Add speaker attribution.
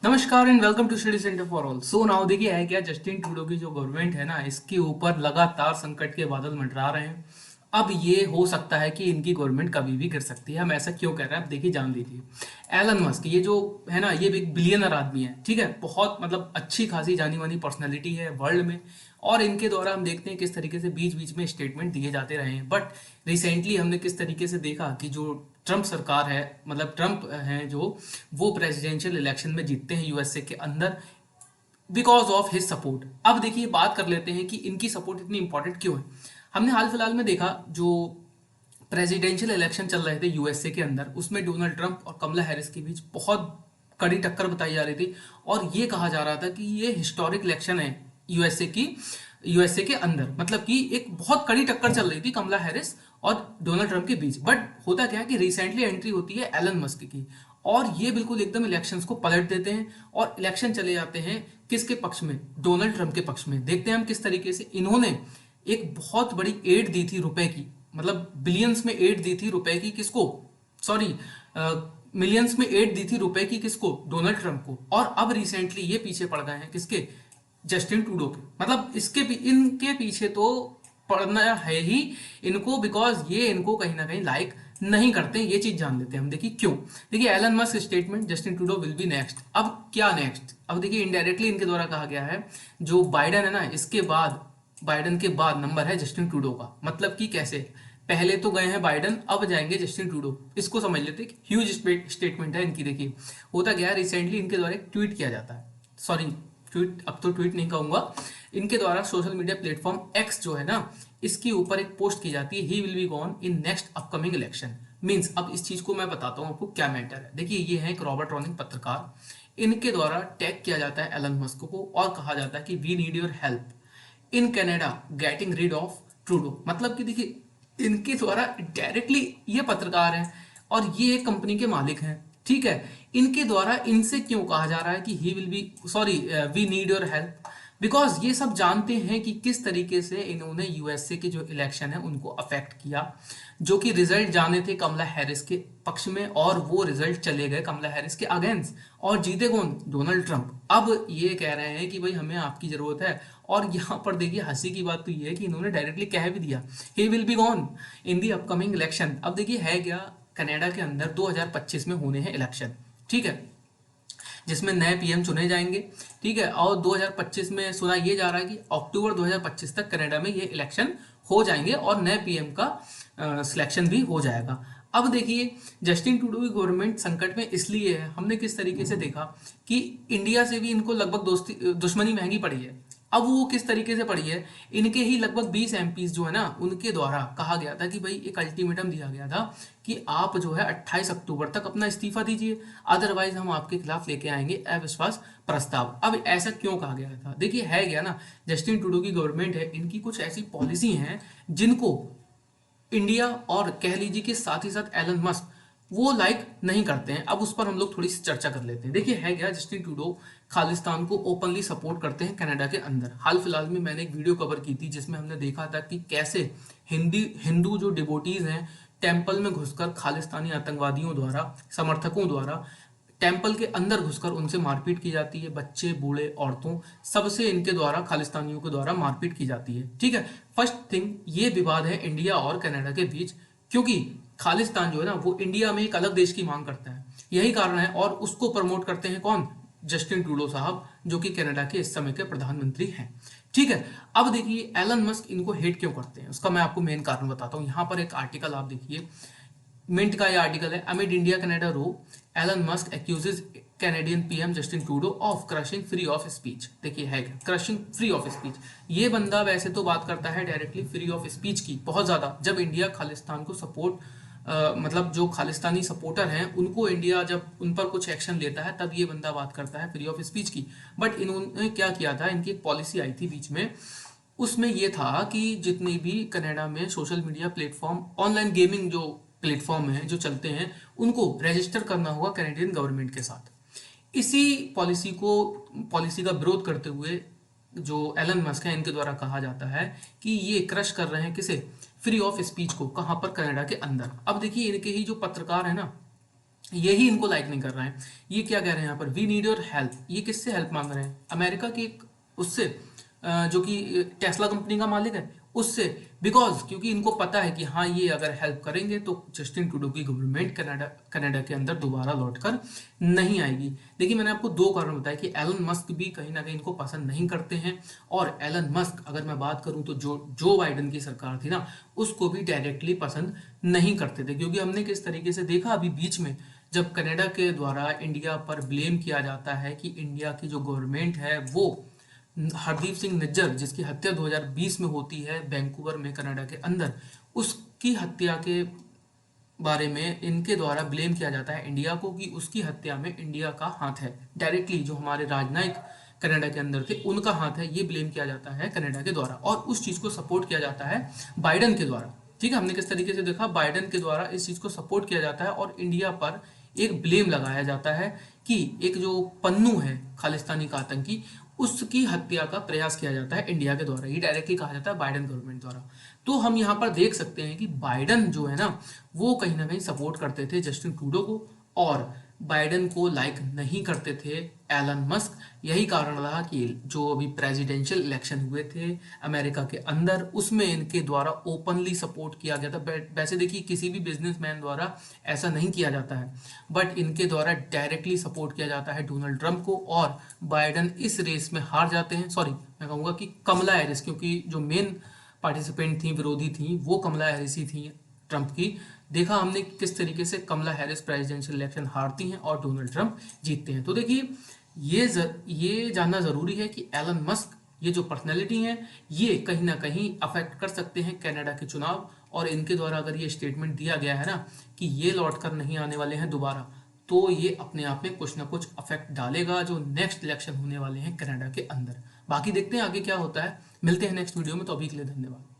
Speaker 1: नमस्कार and welcome to study center for all. So now देखिए है क्या, जस्टिन ट्रूडो की जो गवर्नमेंट है ना, इसके ऊपर लगातार संकट के बादल मंडरा रहे हैं। अब ये हो सकता है कि इनकी गवर्नमेंट कभी भी गिर सकती है। हम ऐसा क्यों कह रहे हैं, अब देखिए जान लीजिए। एलन मस्क ये जो है ना, ये एक बिलियनर आदमी है, ठीक है, बहुत मतलब अच्छी खासी जानी मानी पर्सनैलिटी है वर्ल्ड में। और इनके द्वारा हम देखते हैं किस तरीके से बीच बीच में स्टेटमेंट दिए जाते रहे हैं। बट रिसेंटली हमने किस तरीके से देखा कि जो ट्रंप सरकार है, मतलब ट्रंप हैं जो, वो प्रेसिडेंशियल इलेक्शन में जीतते हैं यूएसए के अंदर बिकॉज ऑफ हिज सपोर्ट। अब देखिए बात कर लेते हैं कि इनकी सपोर्ट इतनी इंपॉर्टेंट क्यों है। हमने हाल फिलहाल में देखा जो प्रेसिडेंशियल इलेक्शन चल रहे थे यूएसए के अंदर, उसमें डोनाल्ड ट्रंप और कमला हैरिस के बीच बहुत कड़ी टक्कर बताई जा रही थी। और ये कहा जा रहा था कि ये हिस्टोरिक इलेक्शन है यूएसए के अंदर, मतलब कि एक बहुत कड़ी टक्कर चल रही थी कमला हैरिस और डोनाल्ड ट्रंप के बीच। बट होता क्या है कि रिसेंटली एंट्री होती है एलन मस्क की, और ये बिल्कुल एकदम इलेक्शंस को पलट देते हैं और इलेक्शन चले जाते हैं किसके पक्ष में, डोनाल्ड ट्रंप के पक्ष में। देखते हैं हम किस तरीके से इन्होंने एक बहुत बड़ी एड दी थी रुपए की, मतलब बिलियंस में एड दी थी रुपए की, किसको, सॉरी, मिलियंस में एड दी थी रुपए की, किसको, डोनाल्ड ट्रंप को। और अब रिसेंटली ये पीछे पड़ गए हैं किसके, जस्टिन ट्रूडो के। मतलब इनके पीछे तो पड़ना है ही इनको, बिकॉज ये इनको कहीं ना कहीं लाइक नहीं करते। ये चीज जान लेते हैं हम, देखिए क्यों। देखिए Elon Musk statement, Justin Trudeau will be next. अब क्या नेक्स्ट, अब देखिए इनडायरेक्टली इनके द्वारा कहा गया है जो बाइडन है ना, इसके बाद, बाइडन के बाद नंबर है जस्टिन ट्रूडो का। मतलब कि कैसे, पहले तो गए हैं बाइडन, अब जाएंगे जस्टिन ट्रूडो। इसको समझ लेते हैं, ह्यूज स्टेटमेंट है इनकी। देखिए होता क्या है, रिसेंटली इनके द्वारा एक ट्वीट किया जाता है, सॉरी ट्वीट, अब तो ट्वीट नहीं कहूंगा, इनके द्वारा सोशल मीडिया प्लेटफॉर्म एक्स जो है ना, इसके ऊपर एक पोस्ट की जाती है, ही will be gone in next upcoming election. Means अब इस चीज को मैं बताता हूँ आपको क्या मैटर है। देखिए ये है एक रॉबर्ट रॉनिंग पत्रकार, इनके द्वारा टैग किया जाता है एलन मस्क को और कहा जाता है कि we need your help in Canada getting rid of Trudeau. मतलब कि देखिए इनके द्वारा डायरेक्टली, ये पत्रकार हैं और ये एक कंपनी के मालिक हैं, ठीक है, इनके द्वारा इनसे क्यों कहा जा रहा है कि he will be, sorry, we need your help, because ये सब जानते हैं कि किस तरीके से इन्होंने यूएसए के जो इलेक्शन है उनको अफेक्ट किया, जो कि रिजल्ट जाने थे कमला हैरिस के पक्ष में, और वो रिजल्ट चले गए कमला हैरिस के अगेंस्ट, और जीते कौन, डोनाल्ड ट्रंप। अब ये कह रहे हैं कि भाई हमें आपकी जरूरत है। और यहाँ पर देखिए हंसी की बात तो ये है कि इन्होंने डायरेक्टली कह भी दिया, ही will be gone in the upcoming election. अब देखिए है क्या, कनाडा के अंदर 2025 में होने हैं इलेक्शन, ठीक है, जिसमें नए पीएम चुने जाएंगे, ठीक है। और 2025 में सुना ये जा रहा है कि अक्टूबर 2025 तक कनाडा में ये इलेक्शन हो जाएंगे और नए पीएम का सिलेक्शन भी हो जाएगा। अब देखिए जस्टिन ट्रूडो की गवर्नमेंट संकट में इसलिए है, हमने किस तरीके से देखा कि इंडिया से भी इनको लगभग दोस्ती दुश्मनी महंगी पड़ी है। अब वो किस तरीके से पड़ी है, इनके ही लगभग 20 एमपीज जो है ना, उनके द्वारा कहा गया था कि भाई एक अल्टीमेटम दिया गया था कि आप जो है 28 अक्टूबर तक अपना इस्तीफा दीजिए, अदरवाइज हम आपके खिलाफ लेके आएंगे अविश्वास प्रस्ताव। अब ऐसा क्यों कहा गया था, देखिए है क्या ना, जस्टिन ट्रूडो की गवर्नमेंट है, इनकी कुछ ऐसी पॉलिसी हैं जिनको इंडिया और कह लीजिए कि साथ ही साथ एलन मस्क वो लाइक नहीं करते हैं। अब उस पर हम लोग थोड़ी सी चर्चा कर लेते हैं। देखिए है क्या, जस्टिन ट्रूडो खालिस्तान को ओपनली सपोर्ट करते हैं कनाडा के अंदर। हाल फिलहाल में मैंने एक वीडियो कवर की थी जिसमें हमने देखा था कि कैसे हिंदू जो डिवोटीज हैं टेम्पल में घुसकर खालिस्तानी आतंकवादियों द्वारा, समर्थकों द्वारा टेम्पल के अंदर घुसकर उनसे मारपीट की जाती है, बच्चे बूढ़े औरतों सबसे इनके द्वारा, खालिस्तानियों के द्वारा मारपीट की जाती है, ठीक है। फर्स्ट थिंग, ये विवाद है इंडिया और कनाडा के बीच, क्योंकि खालिस्तान जो है ना वो इंडिया में एक अलग देश की मांग करता है, यही कारण है। और उसको प्रमोट करते हैं कौन, जस्टिन ट्रूडो साहब, जो कि कनाडा के इस समय के प्रधानमंत्री हैं, ठीक है। अब देखिए एलन मस्क इनको हेट क्यों करते हैं, उसका मैं आपको मेन कारण बताता हूँ। यहाँ पर एक आर्टिकल आप देखिए, मिंट का ये आर्टिकल है, amid India Canada row, Elon Musk accuses Canadian PM Justin Trudeau of crushing free of speech. देखिए है क्रशिंग फ्री ऑफ स्पीच, ये बंदा वैसे तो बात करता है डायरेक्टली फ्री ऑफ स्पीच की बहुत ज्यादा, जब इंडिया खालिस्तान को सपोर्ट, मतलब जो खालिस्तानी सपोर्टर हैं उनको इंडिया जब उन पर कुछ एक्शन लेता है तब ये बंदा बात करता है फ्री ऑफ स्पीच की। बट इन्होंने क्या किया था, इनकी एक पॉलिसी आई थी बीच में, उसमें ये था कि जितने भी कनाडा में social media platform, online gaming जो प्लेटफॉर्म हैं जो चलते हैं, उनको रजिस्टर करना होगा कैनेडियन गवर्नमेंट के साथ। इसी पॉलिसी का विरोध करते हुए जो एलन मस्क है इनके द्वारा कहा जाता है कि ये क्रश कर रहे हैं किसे, फ्री ऑफ स्पीच को, कहां पर, कनाडा के अंदर। अब देखिए इनके ही जो पत्रकार है ना, यही इनको लाइक नहीं कर रहे हैं। ये क्या कह रहे हैं यहाँ पर, वी नीड योर हेल्प। ये किससे हेल्प मांग रहे हैं, अमेरिका की एक उससे जो कि टेस्ला कंपनी का मालिक है उससे। बिकॉज क्योंकि इनको पता है कि हाँ ये अगर हेल्प करेंगे तो जस्टिन ट्रूडो की गवर्नमेंट कनाडा कनाडा के अंदर दोबारा लौटकर नहीं आएगी। देखिए मैंने आपको दो कारण बताया कि एलन मस्क भी कहीं ना कहीं इनको पसंद नहीं करते हैं, और एलन मस्क अगर मैं बात करूं तो जो बाइडन की सरकार थी ना उसको भी डायरेक्टली पसंद नहीं करते थे। क्योंकि हमने किस तरीके से देखा अभी बीच में, जब कनाडा के द्वारा इंडिया पर ब्लेम किया जाता है कि इंडिया की जो गवर्नमेंट है वो हरदीप सिंह निज्जर जिसकी हत्या 2020 में होती है वैंकूवर में कनाडा के अंदर, उसकी हत्या के बारे में इनके द्वारा ब्लेम किया जाता है इंडिया को कि उसकी हत्या में इंडिया का हाथ है। डायरेक्टली जो हमारे राजनयिक कनाडा के अंदर थे उनका हाथ है, ये ब्लेम किया जाता है कनाडा के द्वारा, और उस चीज को सपोर्ट किया जाता है बाइडन के द्वारा। ठीक है, हमने किस तरीके से देखा, बाइडन के द्वारा इस चीज को सपोर्ट किया जाता है और इंडिया पर एक ब्लेम लगाया जाता है कि एक जो पन्नू है खालिस्तानी का आतंकी, उसकी हत्या का प्रयास किया जाता है इंडिया के द्वारा। ये डायरेक्टली कहा जाता है बाइडन गवर्नमेंट द्वारा। तो हम यहाँ पर देख सकते हैं कि बाइडन जो है ना वो कहीं ना कहीं सपोर्ट करते थे जस्टिन ट्रूडो को, और बाइडन को लाइक नहीं करते थे एलन मस्क। यही कारण रहा कि जो अभी प्रेसिडेंशियल इलेक्शन हुए थे अमेरिका के अंदर उसमें इनके द्वारा ओपनली सपोर्ट किया गया था। वैसे देखिए किसी भी बिजनेसमैन द्वारा ऐसा नहीं किया जाता है, बट इनके द्वारा डायरेक्टली सपोर्ट किया जाता है डोनाल्ड ट्रंप को, और बाइडन इस रेस में हार जाते हैं। सॉरी, मैं कहूँगा कि कमला हैरिस, क्योंकि जो मेन पार्टिसिपेंट थी, विरोधी थी, वो कमला हैरिस ही थी ट्रंप की। देखा हमने किस तरीके से कमला हैरिस प्रेसिडेंशियल इलेक्शन हारती हैं और डोनाल्ड ट्रंप जीतते हैं। तो देखिए ये जानना जरूरी है कि एलन मस्क ये जो पर्सनैलिटी है ये कहीं ना कहीं अफेक्ट कर सकते हैं कनाडा के चुनाव, और इनके द्वारा अगर ये स्टेटमेंट दिया गया है ना कि ये लौट कर नहीं आने वाले हैं दोबारा, तो ये अपने आप में कुछ ना कुछ अफेक्ट डालेगा जो नेक्स्ट इलेक्शन होने वाले हैं कनाडा के अंदर। बाकी देखते हैं आगे क्या होता है। मिलते हैं नेक्स्ट वीडियो में, तो अभी के लिए धन्यवाद।